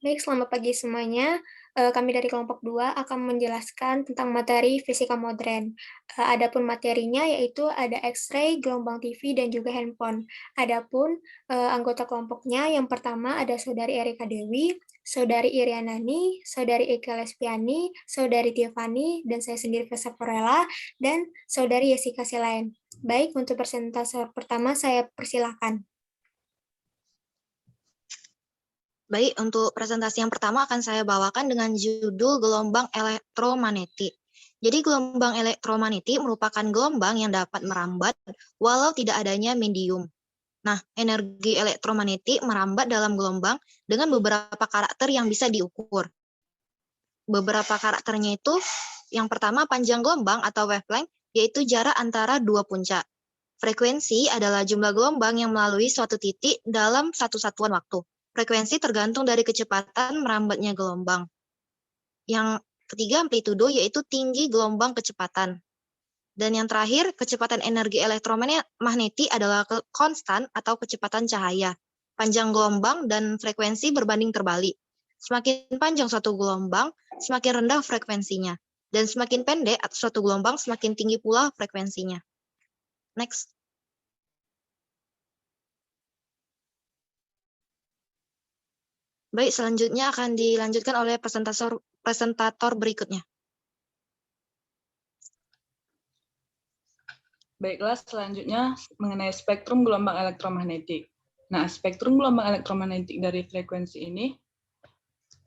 Baik, selamat pagi semuanya. Kami dari kelompok 2 akan menjelaskan tentang materi fisika modern. Adapun materinya yaitu ada X-ray, gelombang TV, dan juga handphone. Adapun, anggota kelompoknya yang pertama ada Saudari Erika Dewi, Saudari Irianani, Saudari Eka Lespiani, Saudari Tiffany, dan saya sendiri Vesa Porela, dan Saudari Yesika Silaen. Baik, untuk persentase pertama saya persilahkan. Baik, untuk presentasi yang pertama akan saya bawakan dengan judul gelombang elektromagnetik. Jadi gelombang elektromagnetik merupakan gelombang yang dapat merambat walau tidak adanya medium. Nah, energi elektromagnetik merambat dalam gelombang dengan beberapa karakter yang bisa diukur. Beberapa karakternya itu, yang pertama panjang gelombang atau wavelength, yaitu jarak antara dua puncak. Frekuensi adalah jumlah gelombang yang melalui suatu titik dalam satu satuan waktu. Frekuensi tergantung dari kecepatan merambatnya gelombang. Yang ketiga, amplitudo, yaitu tinggi gelombang kecepatan. Dan yang terakhir, kecepatan energi elektromagnetik adalah konstan atau kecepatan cahaya. Panjang gelombang dan frekuensi berbanding terbalik. Semakin panjang suatu gelombang, semakin rendah frekuensinya. Dan semakin pendek suatu gelombang, semakin tinggi pula frekuensinya. Next. Baik, selanjutnya akan dilanjutkan oleh presentator berikutnya. Baiklah, selanjutnya mengenai spektrum gelombang elektromagnetik. Nah, spektrum gelombang elektromagnetik dari frekuensi ini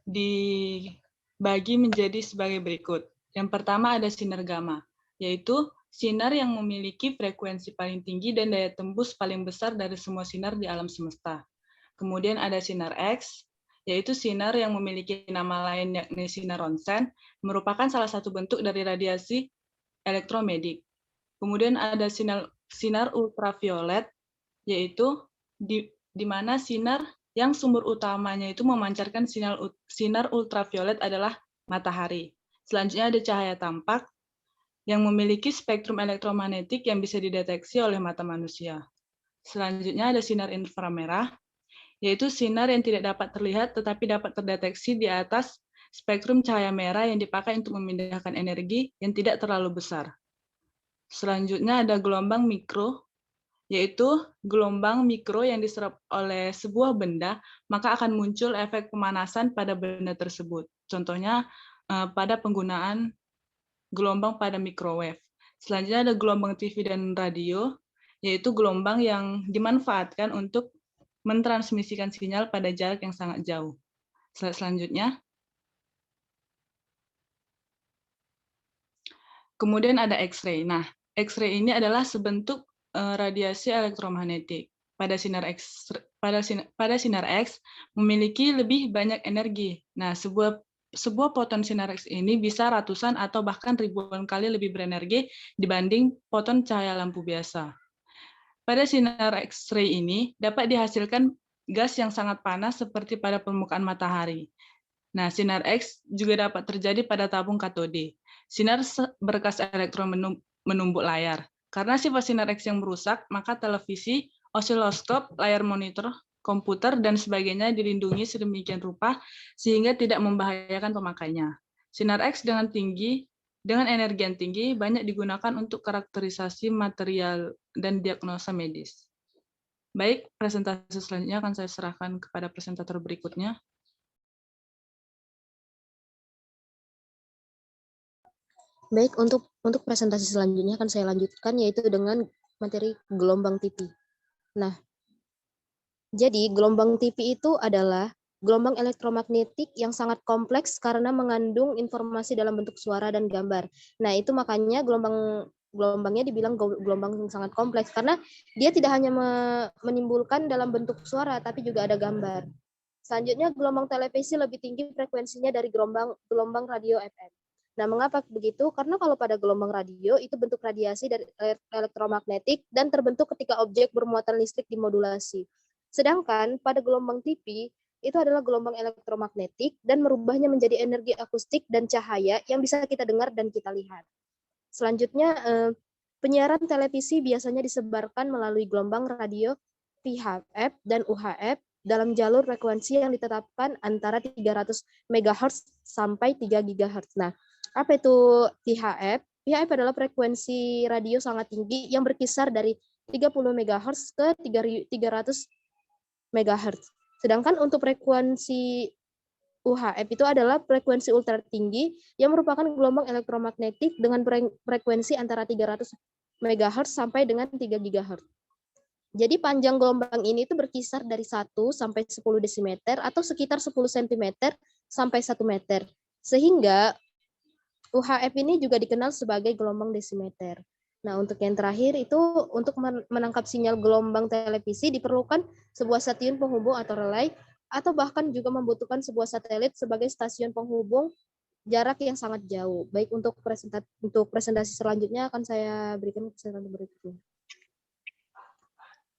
dibagi menjadi sebagai berikut. Yang pertama ada sinar gamma, yaitu sinar yang memiliki frekuensi paling tinggi dan daya tembus paling besar dari semua sinar di alam semesta. Kemudian ada sinar X, yaitu sinar yang memiliki nama lain yakni sinar ronsen, merupakan salah satu bentuk dari radiasi elektromagnetik. Kemudian ada sinar ultraviolet, yaitu di mana sinar yang sumber utamanya itu memancarkan sinar ultraviolet adalah matahari. Selanjutnya ada cahaya tampak yang memiliki spektrum elektromagnetik yang bisa dideteksi oleh mata manusia. Selanjutnya ada sinar inframerah, yaitu sinar yang tidak dapat terlihat tetapi dapat terdeteksi di atas spektrum cahaya merah yang dipakai untuk memindahkan energi yang tidak terlalu besar. Selanjutnya ada gelombang mikro, yaitu gelombang mikro yang diserap oleh sebuah benda, maka akan muncul efek pemanasan pada benda tersebut. Contohnya pada penggunaan gelombang pada microwave. Selanjutnya ada gelombang TV dan radio, yaitu gelombang yang dimanfaatkan untuk mentransmisikan sinyal pada jarak yang sangat jauh. Selanjutnya, kemudian ada X-ray. Nah, X-ray ini adalah sebentuk radiasi elektromagnetik. Pada sinar X memiliki lebih banyak energi. Nah, sebuah foton sinar X ini bisa ratusan atau bahkan ribuan kali lebih berenergi dibanding foton cahaya lampu biasa. Pada sinar X-ray ini dapat dihasilkan gas yang sangat panas seperti pada permukaan matahari. Nah, sinar X juga dapat terjadi pada tabung katode. Sinar berkas elektron menumbuk layar. Karena sifat sinar X yang merusak, maka televisi, osiloskop, layar monitor, komputer, dan sebagainya dilindungi sedemikian rupa sehingga tidak membahayakan pemakainya. Sinar X dengan energi yang tinggi banyak digunakan untuk karakterisasi material dan diagnosa medis. Baik, presentasi selanjutnya akan saya serahkan kepada presentator berikutnya. Baik, untuk presentasi selanjutnya akan saya lanjutkan, yaitu dengan materi gelombang TV. Nah, jadi gelombang TV itu adalah gelombang elektromagnetik yang sangat kompleks karena mengandung informasi dalam bentuk suara dan gambar. Nah, itu makanya gelombangnya dibilang gelombang yang sangat kompleks karena dia tidak hanya menimbulkan dalam bentuk suara, tapi juga ada gambar. Selanjutnya, gelombang televisi lebih tinggi frekuensinya dari gelombang radio FM. Nah, mengapa begitu? Karena kalau pada gelombang radio, itu bentuk radiasi dari elektromagnetik dan terbentuk ketika objek bermuatan listrik dimodulasi. Sedangkan pada gelombang TV, itu adalah gelombang elektromagnetik dan merubahnya menjadi energi akustik dan cahaya yang bisa kita dengar dan kita lihat. Selanjutnya, penyiaran televisi biasanya disebarkan melalui gelombang radio VHF dan UHF dalam jalur frekuensi yang ditetapkan antara 300 MHz sampai 3 GHz. Nah, apa itu THF? THF adalah frekuensi radio sangat tinggi yang berkisar dari 30 MHz ke 300 MHz. Sedangkan untuk frekuensi UHF itu adalah frekuensi ultra tinggi yang merupakan gelombang elektromagnetik dengan frekuensi antara 300 MHz sampai dengan 3 GHz. Jadi panjang gelombang ini itu berkisar dari 1 sampai 10 desimeter atau sekitar 10 cm sampai 1 meter. Sehingga UHF ini juga dikenal sebagai gelombang desimeter. Nah, untuk yang terakhir itu untuk menangkap sinyal gelombang televisi diperlukan sebuah stasiun penghubung atau relay atau bahkan juga membutuhkan sebuah satelit sebagai stasiun penghubung jarak yang sangat jauh. Baik, untuk presentasi selanjutnya akan saya berikan kesempatan berikutnya.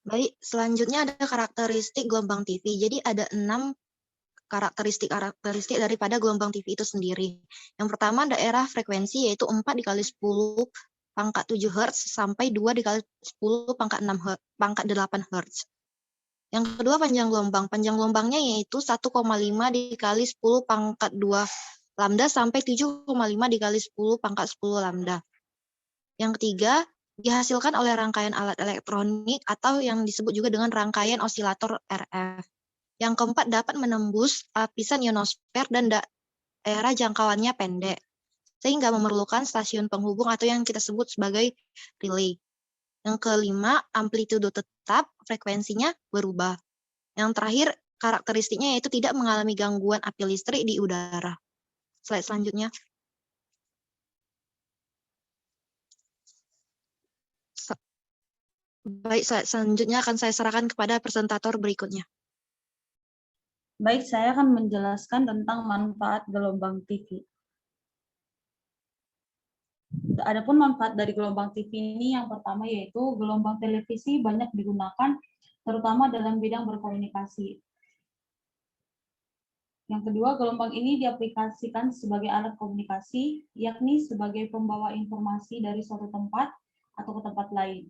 Baik, selanjutnya ada karakteristik gelombang TV. Jadi ada 6 karakteristik daripada gelombang TV itu sendiri. Yang pertama daerah frekuensi yaitu 4 dikali 10 pangkat 7 Hz sampai 2 dikali 10 pangkat 8 Hz. Yang kedua panjang gelombang. Panjang gelombangnya yaitu 1,5 dikali 10 pangkat 2 lambda sampai 7,5 dikali 10 pangkat 10 lambda. Yang ketiga dihasilkan oleh rangkaian alat elektronik atau yang disebut juga dengan rangkaian osilator RF. Yang keempat dapat menembus lapisan ionosfer dan daerah jangkauannya pendek, sehingga memerlukan stasiun penghubung atau yang kita sebut sebagai relay. Yang kelima, amplitudo tetap, frekuensinya berubah. Yang terakhir, karakteristiknya yaitu tidak mengalami gangguan api listrik di udara. Slide selanjutnya. Baik, selanjutnya akan saya serahkan kepada presentator berikutnya. Baik, saya akan menjelaskan tentang manfaat gelombang TV. Adapun manfaat dari gelombang TV ini yang pertama yaitu gelombang televisi banyak digunakan terutama dalam bidang berkomunikasi. Yang kedua, gelombang ini diaplikasikan sebagai alat komunikasi, yakni sebagai pembawa informasi dari suatu tempat atau ke tempat lain.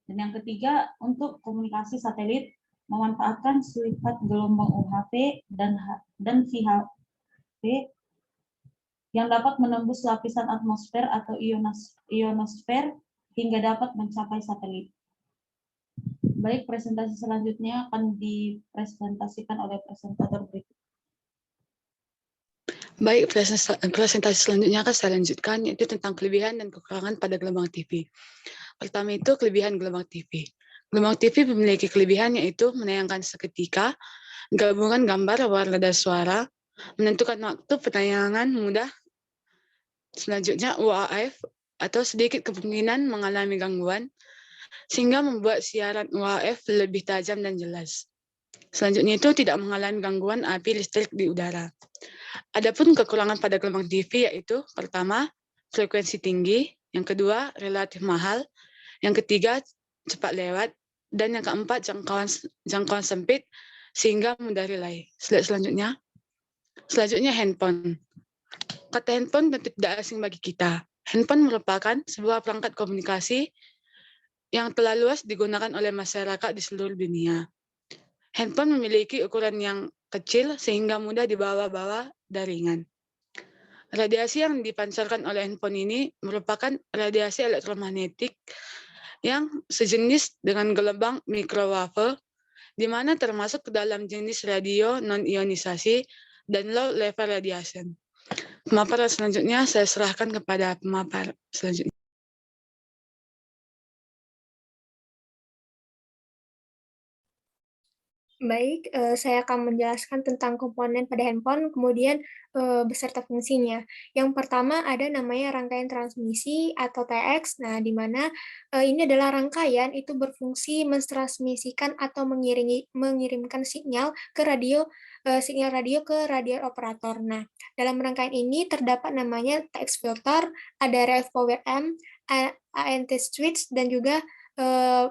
Dan yang ketiga, untuk komunikasi satelit, memanfaatkan sifat gelombang UHF dan VHF yang dapat menembus lapisan atmosfer atau ionosfer hingga dapat mencapai satelit. Baik, presentasi selanjutnya akan dipresentasikan oleh presentator berikut. Baik, presentasi selanjutnya akan saya lanjutkan, yaitu tentang kelebihan dan kekurangan pada gelombang TV. Pertama itu kelebihan gelombang TV. Gelombang TV memiliki kelebihan yaitu menayangkan seketika, gabungan gambar, warna, dan suara, menentukan waktu penayangan mudah. Selanjutnya UHF atau sedikit kemungkinan mengalami gangguan, sehingga membuat siaran UHF lebih tajam dan jelas. Selanjutnya itu tidak mengalami gangguan api listrik di udara. Adapun kekurangan pada gelombang TV yaitu pertama, frekuensi tinggi, yang kedua, relatif mahal, yang ketiga, cepat lewat, dan yang keempat, jangkauan sempit sehingga mudah relay. Slide selanjutnya. Selanjutnya handphone. Kata handphone tentu tidak asing bagi kita. Handphone merupakan sebuah perangkat komunikasi yang telah luas digunakan oleh masyarakat di seluruh dunia. Handphone memiliki ukuran yang kecil sehingga mudah dibawa-bawa dan ringan. Radiasi yang dipancarkan oleh handphone ini merupakan radiasi elektromagnetik yang sejenis dengan gelombang microwave, di mana termasuk ke dalam jenis radio non-ionisasi dan low level radiation. Pemaparan selanjutnya saya serahkan kepada pemapar selanjutnya. Baik, saya akan menjelaskan tentang komponen pada handphone, kemudian beserta fungsinya. Yang pertama ada namanya rangkaian transmisi atau TX. Nah, di mana ini adalah rangkaian itu berfungsi mentransmisikan atau mengirimkan sinyal ke sinyal radio ke radio operator. Nah, dalam rangkaian ini terdapat namanya TX filter, ada RF power amp, ANT switch, dan juga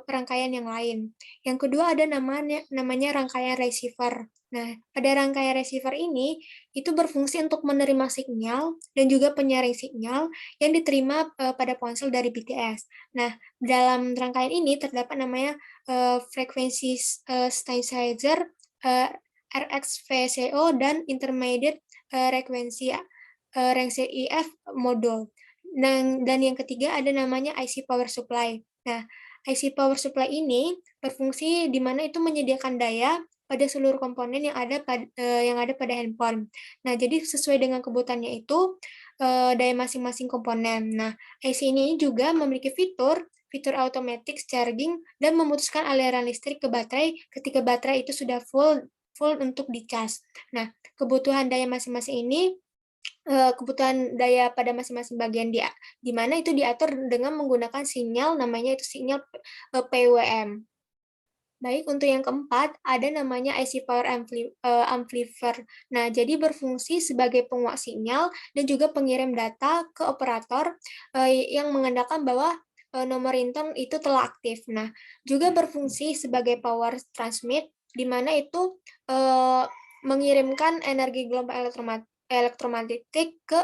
rangkaian yang lain. Yang kedua ada namanya rangkaian receiver. Nah, pada rangkaian receiver ini itu berfungsi untuk menerima sinyal dan juga penyaring sinyal yang diterima pada ponsel dari BTS. Nah, dalam rangkaian ini terdapat namanya frekuensi synthesizer, RxVCO dan intermediate frekuensi IF modul. Dan yang ketiga ada namanya IC power supply. Nah, IC power supply ini berfungsi di mana itu menyediakan daya pada seluruh komponen yang ada pada handphone. Nah, jadi sesuai dengan kebutuhannya itu daya masing-masing komponen. Nah, IC ini juga memiliki fitur automatic charging dan memutuskan aliran listrik ke baterai ketika baterai itu sudah full untuk dicas. Nah, kebutuhan daya masing-masing ini kebutuhan daya pada masing-masing bagian di mana itu diatur dengan menggunakan sinyal, namanya itu sinyal PWM. Baik, untuk yang keempat, ada namanya IC Power Amplifier. Nah, jadi berfungsi sebagai penguat sinyal dan juga pengirim data ke operator yang mengandalkan bahwa nomor ringtone itu telah aktif. Nah, juga berfungsi sebagai power transmit, di mana itu mengirimkan energi gelombang elektromagnetik ke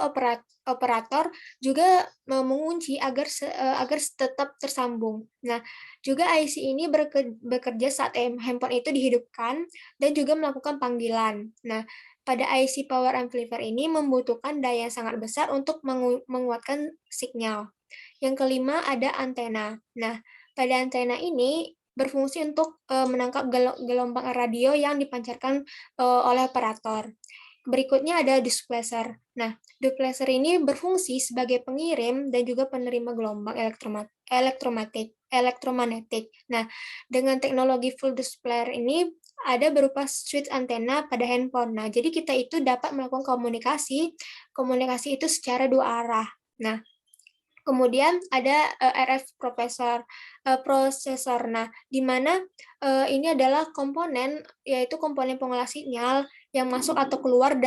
operator, juga mengunci agar tetap tersambung. Nah, juga IC ini bekerja saat handphone itu dihidupkan dan juga melakukan panggilan. Nah, pada IC Power Amplifier ini membutuhkan daya yang sangat besar untuk menguatkan sinyal. Yang kelima ada antena. Nah, pada antena ini berfungsi untuk menangkap gelombang radio yang dipancarkan oleh operator. Berikutnya ada displacer. Nah, displacer ini berfungsi sebagai pengirim dan juga penerima gelombang elektromagnetik. Nah, dengan teknologi full displacer ini ada berupa switch antena pada handphone. Nah, jadi kita itu dapat melakukan komunikasi itu secara dua arah. Nah, kemudian ada RF prosesor. Nah, di mana ini adalah komponen, yaitu komponen pengolah sinyal yang masuk atau keluar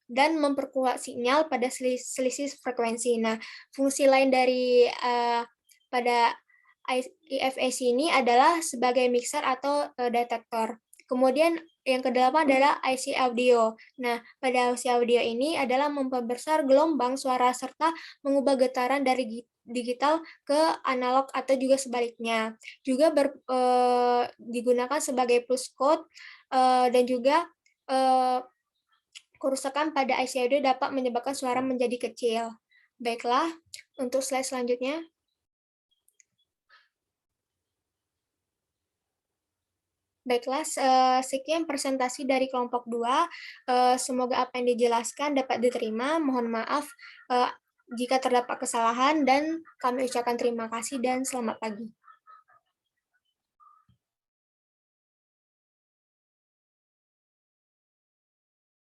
dan memperkuat sinyal pada selisih frekuensi. Nah, fungsi lain dari pada IFAC ini adalah sebagai mixer atau detektor. Kemudian yang kedelapan adalah IC audio. Nah, pada IC audio ini adalah memperbesar gelombang suara serta mengubah getaran dari digital ke analog atau juga sebaliknya. Juga digunakan sebagai pulse code dan juga kerusakan pada IC audio dapat menyebabkan suara menjadi kecil. Baiklah, untuk slide selanjutnya. Baiklah, sekian presentasi dari kelompok 2. Semoga apa yang dijelaskan dapat diterima. Mohon maaf jika terdapat kesalahan, dan kami ucapkan terima kasih dan selamat pagi.